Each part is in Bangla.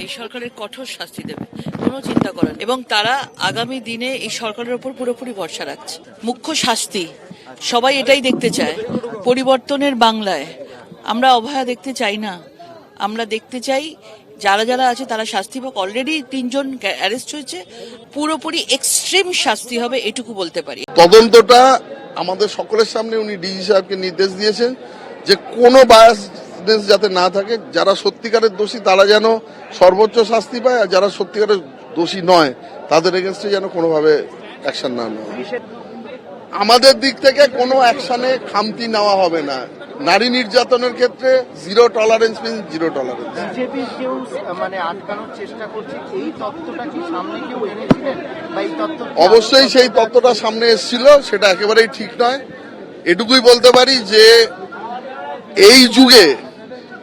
এই সরকারের কঠোর শাস্তি দেবে, কোনো চিন্তা করেন, এবং তারা আগামী দিনে এই সরকারের উপর পুরোপুরি ভরসা রাখছে। মুখ্য শাস্তি, সবাই এটাই দেখতে চায় পরিবর্তনের বাংলায়। আমরা অভয়া দেখতে চাই না, আমরা দেখতে চাই যারা যারা আছে তারা শাস্তি পাক। অলরেডি 3 জন অ্যারেস্ট হয়েছে, পুরোপুরি এক্সট্রিম শাস্তি হবে এটুকু বলতে পারি। তদন্তটা আমাদের সকলের সামনে উনি ডিজি সাহেবকে নির্দেশ দিয়েছেন যে কোনো বায়াসনেস যাতে না থাকে, যারা সত্যিকারের দোষী তারা যেন সর্বোচ্চ শাস্তি পায়, আর যারা সত্যিকারের দোষী নয় তাদের এগেনস্টে যেন কোনোভাবে অ্যাকশন না নেওয়া হয়। আমাদের দিক থেকে কোনো অ্যাকশনে খামতি নেওয়া হবে না। নারী নির্যাতনের ক্ষেত্রে zero tolerance means zero tolerance. BJP কেউ মানে আটকানোর চেষ্টা করছে, এই তথ্যটা কি সামনে কেউ এনেছিলেন বা এই তথ্য? অবশ্যই সেই তথ্যটা সামনে এসেছিল, সেটা একেবারেই ঠিক নয়। এটুকুই বলতে পারি যে এই যুগে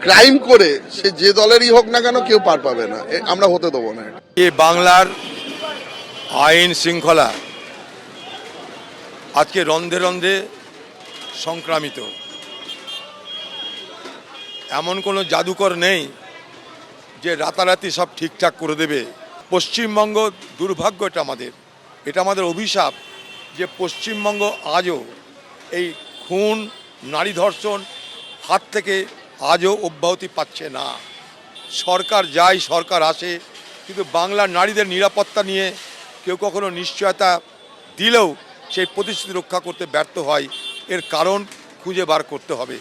ক্রাইম করে সে যে দলেরই হোক না কেন কেউ পার পাবে না, আমরা হতে দেবো না। এই বাংলার আইন শৃঙ্খলা আজকে রন্ধে রন্ধে সংক্রামিত। এমন কোনো জাদুকর নেই যে রাতারাতি সব ঠিকঠাক করে দেবে। পশ্চিমবঙ্গ দুর্ভাগ্য, এটা আমাদের অভিশাপ যে পশ্চিমবঙ্গ আজও এই খুন, নারী ধর্ষণ হাত থেকে আজও অব্যাহতি পাচ্ছে না। সরকার যায়, সরকার আসে, কিন্তু বাংলার নারীদের নিরাপত্তা নিয়ে কেউ কখনো নিশ্চয়তা দিলেও সেই প্রতিশ্রুতি রক্ষা করতে ব্যর্থ হয়। এর কারণ খুঁজে বার করতে হবে।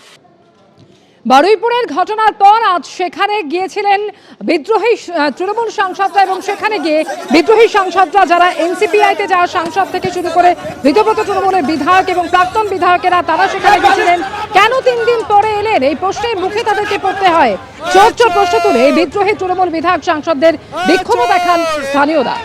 বারুইপুরের ঘটনার পর আজ সেখানে গিয়েছিলেন বিদ্রোহী তৃণমূল সাংসদরা, এবং সেখানে গিয়ে বিদ্রোহী সাংসদরা যারা এনসিপিআইতে যাওয়া সাংসদ থেকে শুরু করে বিধব্রত তৃণমূলের বিধায়ক এবং প্রাক্তন বিধায়কেরা তারা সেখানে গিয়েছিলেন। কেন 3 দিন পরে এলেন, এই প্রশ্নের মুখে তাদেরকে পড়তে হয়। চোর চোর প্রশ্ন তুলে বিদ্রোহী তৃণমূল বিধায়ক সাংসদদের বিক্ষোভ দেখান স্থানীয়রা।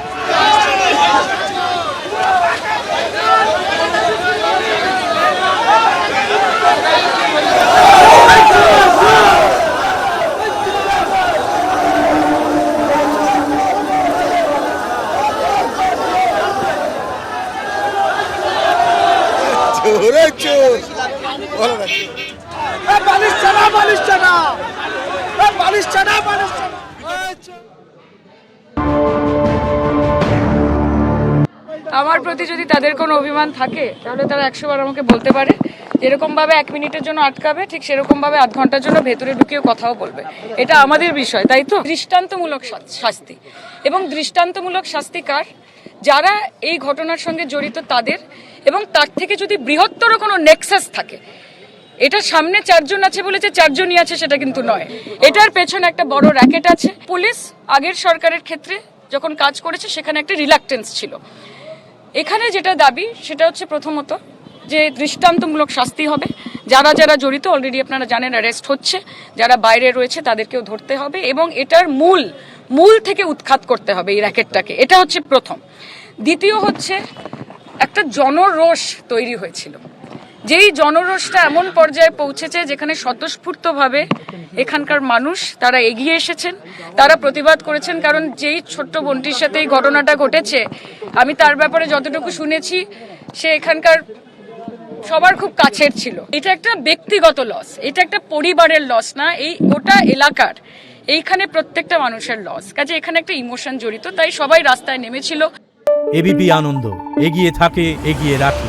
আমার প্রতি যদি তাদের কোনো অভিমান থাকে তাহলে তারা 100 বার আমাকে বলতে পারে। যেরকম ভাবে 1 মিনিটের জন্য আটকাবে, ঠিক সেরকম ভাবে আধ ঘন্টার জন্য ভেতরে ঢুকিয়ে কথাও বলবে। এটা আমাদের বিষয়, তাই তো? দৃষ্টান্তমূলক শাস্তি, এবং দৃষ্টান্তমূলক শাস্তি কার? যারা এই ঘটনার সঙ্গে জড়িত তাদের, এবং তার থেকে যদি বৃহত্তর কোনো নেক্সাস থাকে। এটা সামনে 4 জন আছে বলেছে 4 জনই আছে, সেটা কিন্তু নয়। এটার পেছনে একটা বড় র্যাকেট আছে। পুলিশ আগের সরকারের ক্ষেত্রে যখন কাজ করেছে সেখানে একটা রিলাক্টেন্স ছিল। এখানে যেটা দাবি সেটা হচ্ছে প্রথমত যে দৃষ্টান্তমূলক শাস্তি হবে। যারা যারা জড়িত অলরেডি আপনারা জানেন অ্যারেস্ট হচ্ছে, যারা বাইরে রয়েছে তাদেরকেও ধরতে হবে, এবং এটার মূল থেকে উৎখাত করতে হবে এই র্যাকেটটাকে। এটা হচ্ছে প্রথম। দ্বিতীয় হচ্ছে একটা জনরোষ তৈরি হয়েছিল, যেই জনরোষটা এমন পর্যায়ে পৌঁছেছে যেখানে স্বতঃস্ফূর্তভাবে এখানকার মানুষ তারা এগিয়ে এসেছেন, তারা প্রতিবাদ করেছেন। কারণ যেই ছোট্ট বোনটির সাথে এই ঘটনাটা ঘটেছে, আমি তার ব্যাপারে যতটুকু শুনেছি সে এখানকার সবার খুব কাছের ছিল। এটা একটা ব্যক্তিগত লস, এটা একটা পরিবারের লস না, এই গোটা এলাকার, এইখানে প্রত্যেকটা মানুষের লস। কাজে এখানে একটা ইমোশন জড়িত, তাই সবাই রাস্তায় নেমেছিল। এবিপি আনন্দ, এগিয়ে থাকে, এগিয়ে রাখে।